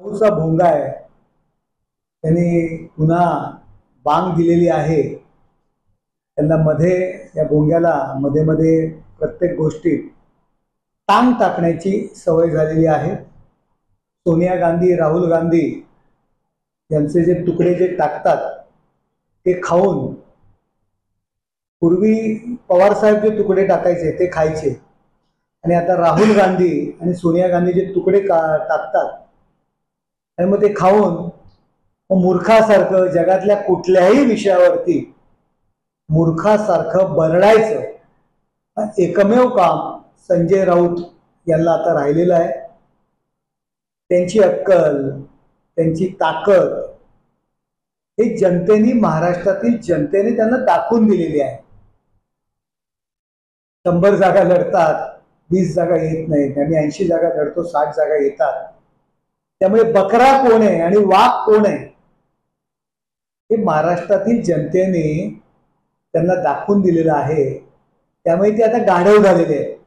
चा भोंगा आहे, त्यांनी पुन्हा बांग दिलेली आहे. त्यांना मध्ये या भोंग्याला मध्ये मध्ये प्रत्येक गोष्टीत टांग टाकण्याची सवय झालेली आहे. सोनिया गांधी, राहुल गांधी यांचे जे तुकडे जे टाकतात ते खाऊन, पूर्वी पवार साहेब जे तुकडे टाकायचे ते खायचे, आणि आता राहुल गांधी आणि सोनिया गांधी जे तुकडे टाकतात आणि मग ते खाऊन मूर्खासारखं जगातल्या कुठल्याही विषयावरती मूर्खासारखं बरडायचं एकमेव काम संजय राऊत यांना आता राहिलेलं आहे. त्यांची अक्कल, त्यांची ताकद हे जनतेने, महाराष्ट्रातील जनतेने त्यांना दाखवून दिलेली आहे. 100 जागा लढतात, 20 जागा येत नाहीत. आम्ही 80 जागा लढतो, 60 जागा येतात. त्यामुळे बकरा कोण आहे आणि वाघ कोण आहे हे महाराष्ट्रातील जनतेने त्यांना दाखवून दिलेलं आहे. त्यामुळे ते आता गाढव झालेले आहेत.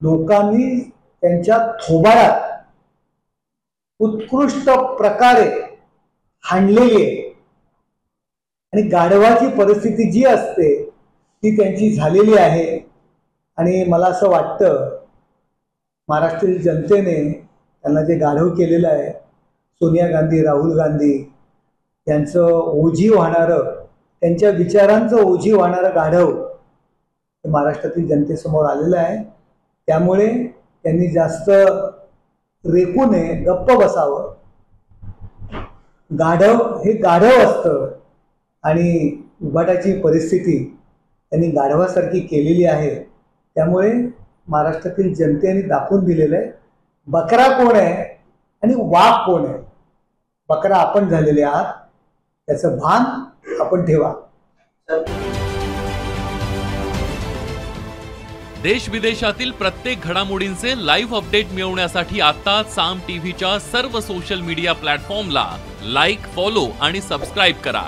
लोकांनी त्यांच्या थोबाडात उत्कृष्ट प्रकारे हाणलेली आहे, आणि गाढवाची परिस्थिती जी असते ती त्यांची झालेली आहे. आणि मला असं वाटतं महाराष्ट्रातील जनतेने त्यांना जे गाढव केलेलं आहे, सोनिया गांधी, राहुल गांधी यांचं ओझी वाहणारं, त्यांच्या विचारांचं ओझी वाहणारं गाढव हे महाराष्ट्रातील जनतेसमोर आलेलं आहे. त्यामुळे त्यांनी जास्त रेकू नये, गप्प बसावं. गाढव हे गाढव असतं, आणि उभाटाची परिस्थिती त्यांनी गाढवासारखी केलेली आहे. त्यामुळे महाराष्ट्रातील जनतेने दाखवून दिलेलं आहे बकरा कोण आहे आणि वाघ कोण आहे. बकरा आपण झालेले आहात, त्याचं भान आपण ठेवा. देश विदेशातील प्रत्येक घडामोडींचे लाईव्ह अपडेट मिळवण्यासाठी आता साम टीव्हीच्या सर्व सोशल मीडिया प्लॅटफॉर्मला लाईक, फॉलो आणि सबस्क्राईब करा.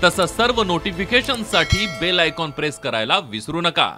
तसंच सर्व नोटिफिकेशनसाठी बेल आयकॉन प्रेस करायला विसरू नका.